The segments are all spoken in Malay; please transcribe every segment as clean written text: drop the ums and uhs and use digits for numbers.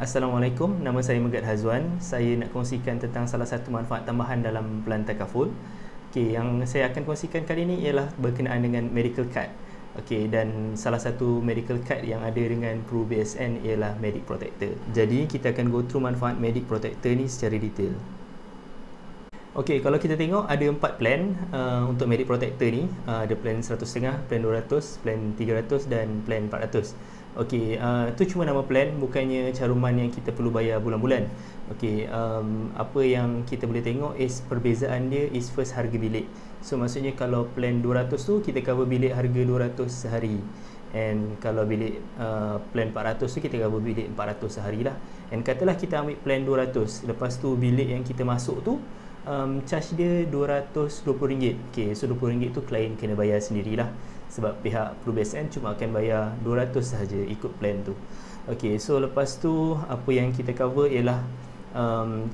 Assalamualaikum, nama saya Megat Hazwan. Saya nak kongsikan tentang salah satu manfaat tambahan dalam plan takaful. Okey, yang saya akan kongsikan kali ini ialah berkenaan dengan medical card. Okey, dan salah satu medical card yang ada dengan Pru BSN ialah Medic Protector. Jadi, kita akan go through manfaat Medic Protector ni secara detail. Okey, kalau kita tengok ada 4 plan untuk Medic Protector ni. Ada plan 100.5, plan 200, plan 300 dan plan 400. Okey, tu cuma nama plan, bukannya caruman yang kita perlu bayar bulan-bulan. Okey, apa yang kita boleh tengok is perbezaan dia is first harga bilik. So maksudnya kalau plan 200 tu kita cover bilik harga 200 sehari. And kalau bilik plan 400 tu kita cover bilik 400 sehari lah. And katalah kita ambil plan 200, lepas tu bilik yang kita masuk tu charge dia RM220. Okay, so RM20 tu klien kena bayar sendirilah, sebab pihak Pru BSN cuma akan bayar 200 sahaja ikut plan tu. Okay, so lepas tu apa yang kita cover ialah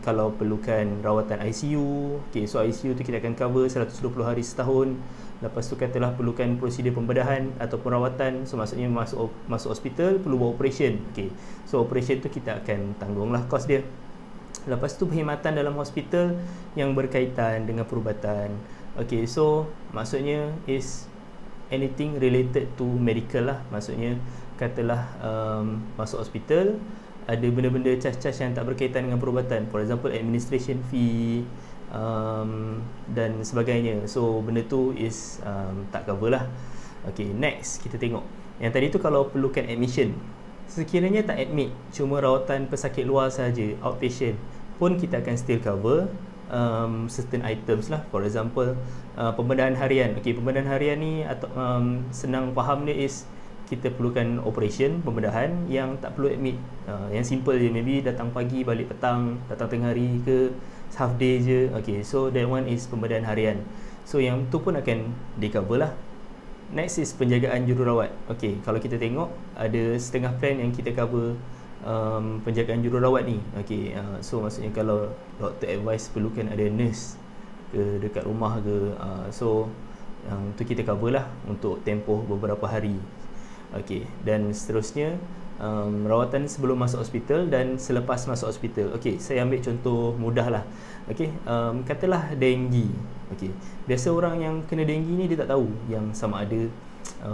kalau perlukan rawatan ICU. Okay, so ICU tu kita akan cover 120 hari setahun. Lepas tu katalah perlukan prosedur pembedahan ataupun rawatan, so maksudnya masuk hospital perlu buat operation. Okay, so operation tu kita akan tanggunglah kos dia. Lepas tu perkhidmatan dalam hospital yang berkaitan dengan perubatan. Okay, so maksudnya is anything related to medical lah. Maksudnya katalah masuk hospital, ada benda-benda charge-charge yang tak berkaitan dengan perubatan. For example, administration fee dan sebagainya. So benda tu is tak cover lah. Okay, next kita tengok. Yang tadi tu kalau perlukan admission, sekiranya tak admit, cuma rawatan pesakit luar sahaja, outpatient, pun kita akan still cover certain items lah. For example, pembedahan harian. Okay, pembedahan harian ni atau senang faham dia is kita perlukan operation, pembedahan yang tak perlu admit. Yang simple je, maybe datang pagi, balik petang, datang tengah hari ke half day je. Okay, so that one is pembedahan harian. So yang tu pun akan di cover lah. Next is penjagaan jururawat. Okay, kalau kita tengok ada setengah plan yang kita cover penjagaan jururawat ni. Okay, so maksudnya kalau doktor advice perlukan ada nurse ke dekat rumah ke, so yang tu kita cover lah untuk tempoh beberapa hari. Okay, dan seterusnya rawatan sebelum masuk hospital dan selepas masuk hospital. Okay, saya ambil contoh mudah lah. Okay, katalah dengue. Okay, biasa orang yang kena dengue ni dia tak tahu yang sama ada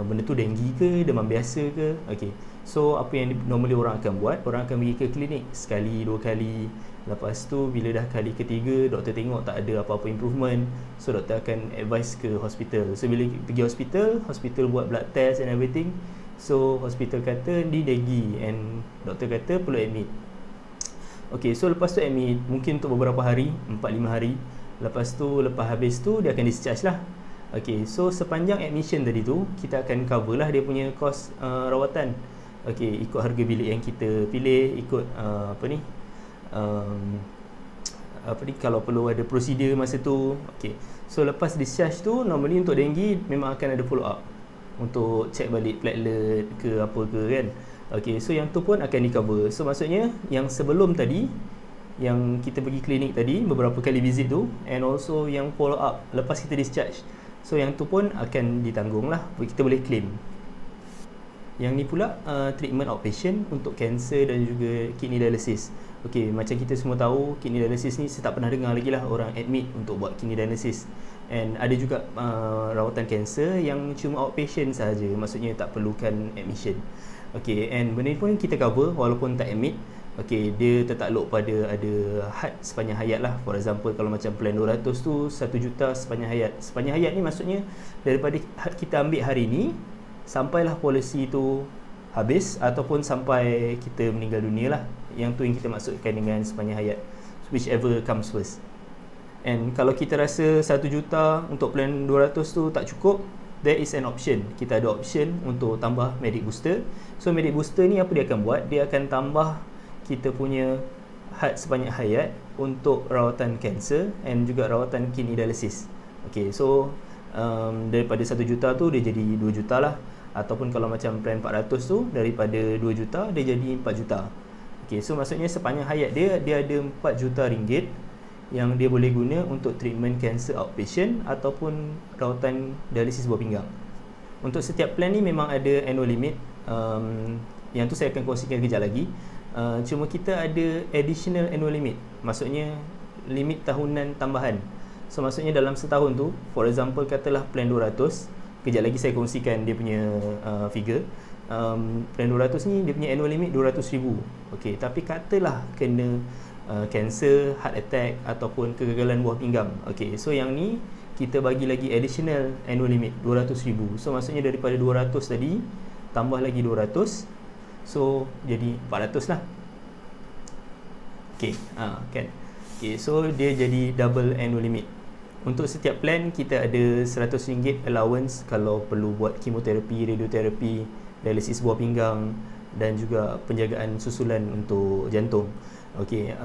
benda tu dengue ke, demam biasa ke. Okay, so apa yang normally orang akan buat, orang akan pergi ke klinik sekali, 2 kali. Lepas tu bila dah kali ketiga, doktor tengok tak ada apa-apa improvement, so doktor akan advise ke hospital. So bila pergi hospital buat blood test and everything, so hospital kata ni dengue and doktor kata perlu admit. Okay, so lepas tu admit mungkin untuk beberapa hari, 4-5 hari. Lepas habis tu dia akan discharge lah. Okay, so sepanjang admission tadi tu kita akan cover lah dia punya kos rawatan. Okay, ikut harga bilik yang kita pilih, ikut kalau perlu ada prosedur masa tu. Okay, so lepas discharge tu normally untuk dengue memang akan ada follow up untuk check balik platelet ke apa ke kan. Okay, so yang tu pun akan di cover. So maksudnya yang sebelum tadi, yang kita pergi klinik tadi beberapa kali visit tu, and also yang follow up lepas kita discharge, so yang tu pun akan ditanggung lah, kita boleh claim. Yang ni pula treatment outpatient untuk cancer dan juga kidney dialysis. Okay, macam kita semua tahu, kidney dialysis ni saya tak pernah dengar lagi lah orang admit untuk buat kidney dialysis. And ada juga rawatan cancer yang cuma outpatient sahaja, maksudnya tak perlukan admission. Okay, and benda ni pun kita cover walaupun tak admit. Okay, dia tertakluk pada ada had sepanjang hayat lah. For example, kalau macam plan 200 tu 1 juta sepanjang hayat. Sepanjang hayat ni maksudnya daripada kita ambil hari ni sampailah polisi tu habis ataupun sampai kita meninggal dunia lah. Yang tu yang kita maksudkan dengan sepanjang hayat, whichever comes first. And kalau kita rasa 1 juta untuk plan 200 tu tak cukup, there is an option. Kita ada option untuk tambah Medic Booster. So Medic Booster ni apa dia akan buat? Dia akan tambah kita punya had sepanjang hayat untuk rawatan kanser and juga rawatan kidney dialysis. Okay, so daripada 1 juta tu dia jadi 2 juta lah. Ataupun kalau macam plan 400 tu daripada 2 juta dia jadi 4 juta. Okay, so maksudnya sepanjang hayat dia ada 4 juta ringgit yang dia boleh guna untuk treatment cancer outpatient ataupun rawatan dialisis buah pinggang. Untuk setiap plan ni memang ada annual limit. Yang tu saya akan kongsikan kejap lagi. Cuma kita ada additional annual limit, maksudnya limit tahunan tambahan. So maksudnya dalam setahun tu, for example katalah plan 200, kejap lagi saya kongsikan dia punya figure. Plan 200 ni dia punya annual limit 200,000. Okey, tapi katalah kena cancer, heart attack ataupun kegagalan buah pinggang. Okey, so yang ni kita bagi lagi additional annual limit 200,000. So maksudnya daripada 200 tadi tambah lagi 200, so jadi 400 lah. Okey, kan. Okey, so dia jadi double annual limit. Untuk setiap plan kita ada RM100 allowance kalau perlu buat kemoterapi, radioterapi, dialisis buah pinggang dan juga penjagaan susulan untuk jantung. Okey,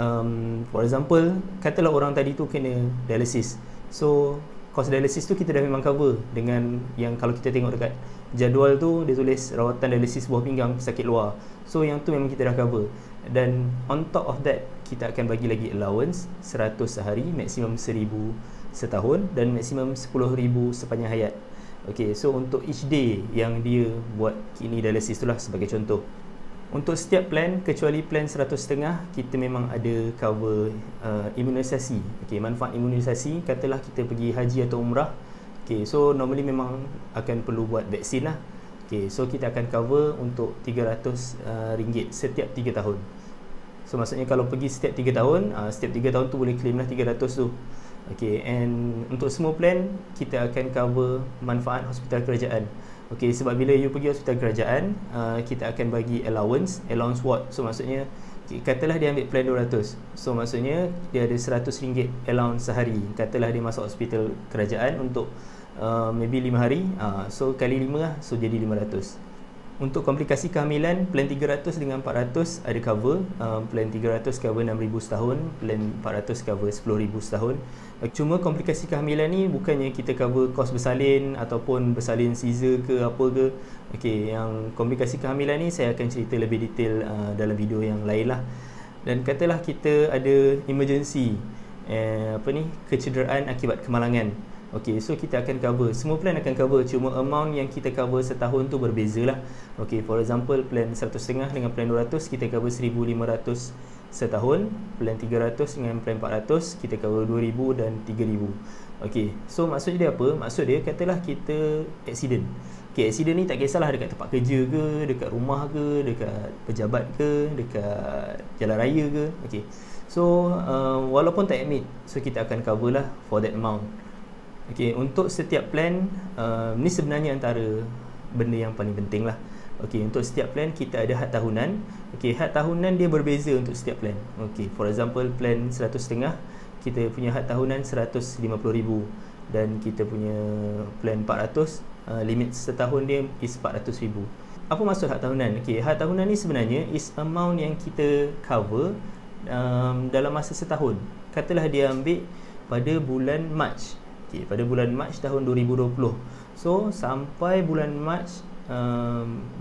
for example, katalah orang tadi tu kena dialisis. So, kos dialisis tu kita dah memang cover dengan yang kalau kita tengok dekat jadual tu dia tulis rawatan dialisis buah pinggang sakit luar. So, yang tu memang kita dah cover. Dan on top of that, kita akan bagi lagi allowance 100 sehari, maksimum 1,000 setahun dan maksimum 10,000 sepanjang hayat. Okey, so untuk each day yang dia buat kidney dialysis itulah sebagai contoh. Untuk setiap plan, kecuali plan 100.5, kita memang ada cover imunisasi. Okey, manfaat imunisasi, katalah kita pergi haji atau umrah. Okey, so normally memang akan perlu buat vaksin lah. Okey, so kita akan cover untuk RM300 setiap 3 tahun. So maksudnya kalau pergi setiap 3 tahun, setiap 3 tahun tu boleh claim lah 300 tu. Okay, and untuk semua plan kita akan cover manfaat hospital kerajaan. Okay, sebab bila you pergi hospital kerajaan, kita akan bagi allowance ward. So maksudnya katalah dia ambil plan 200, so maksudnya dia ada RM100 allowance sehari. Katalah dia masuk hospital kerajaan untuk maybe 5 hari, so kali 5 lah, so jadi 500. Untuk komplikasi kehamilan, plan 300 dengan 400 ada cover. Plan 300 cover 6,000 setahun, plan 400 cover 10,000 setahun. Cuma komplikasi kehamilan ni bukannya kita cover kos bersalin ataupun bersalin Caesar ke apa ke. Okey, yang komplikasi kehamilan ni saya akan cerita lebih detail dalam video yang lain lah. Dan katalah kita ada emergency, kecederaan akibat kemalangan. Okey, so kita akan cover, semua plan akan cover, cuma amount yang kita cover setahun tu berbeza lah. Okey, for example plan 100.5 dengan plan 200 kita cover 1,500 setahun, plan 300 dengan plan 400 kita cover 2,000 dan 3,000. Okey, so maksud dia apa? Maksud dia katalah kita accident. Okey, accident ni tak kisahlah dekat tempat kerja ke, dekat rumah ke, dekat pejabat ke, dekat jalan raya ke. Okey, so walaupun tak admit, so kita akan cover lah for that amount. Okey, untuk setiap plan, ni sebenarnya antara benda yang paling penting lah. Okey, untuk setiap plan kita ada had tahunan. Okey, had tahunan dia berbeza untuk setiap plan. Okey, for example plan 100.5 kita punya had tahunan 150,000 dan kita punya plan 400 limit setahun dia is 400,000. Apa maksud had tahunan? Okey, had tahunan ni sebenarnya is amount yang kita cover dalam masa setahun. Katalah dia ambil pada bulan Mac. Okay, pada bulan Mac tahun 2020. So sampai bulan Mac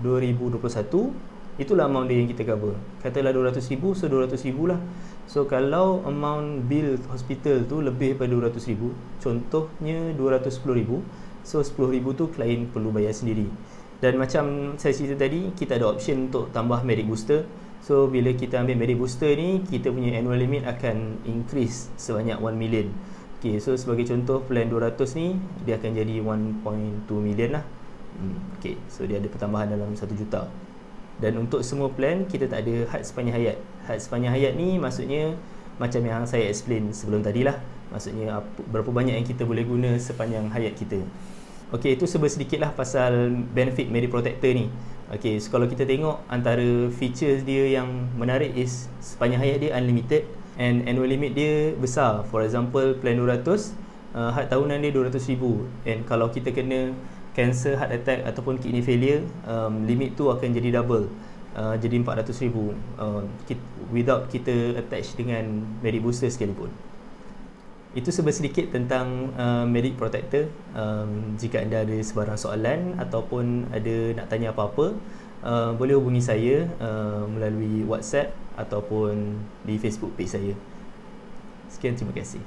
2021, itulah amount dia yang kita cover. Katalah 200,000, so 200,000 lah. So kalau amount bill hospital tu lebih daripada 200,000, contohnya 210,000, so 10,000 tu klien perlu bayar sendiri. Dan macam saya cerita tadi, kita ada option untuk tambah medic booster. So bila kita ambil medic booster ni, kita punya annual limit akan increase sebanyak 1 million. Okay, so sebagai contoh plan 200 ni dia akan jadi 1.2 million lah. Okay, so dia ada pertambahan dalam 1 juta. Dan untuk semua plan kita tak ada had sepanjang hayat. Had sepanjang hayat ni maksudnya macam yang saya explain sebelum tadi lah. Maksudnya berapa banyak yang kita boleh guna sepanjang hayat kita. Okay, itu sedikit lah pasal benefit Medic Protector ni. Okay, so kalau kita tengok antara features dia yang menarik is sepanjang hayat dia unlimited and annual limit dia besar. For example plan 200 had tahunan dia 200,000, and kalau kita kena cancer, heart attack ataupun kidney failure, limit tu akan jadi double, jadi 400,000 without kita attach dengan medic booster sekalipun. Itu sedikit tentang Medic Protector. Jika anda ada sebarang soalan ataupun ada nak tanya apa-apa, boleh hubungi saya melalui WhatsApp ataupun di Facebook page saya. Sekian, terima kasih.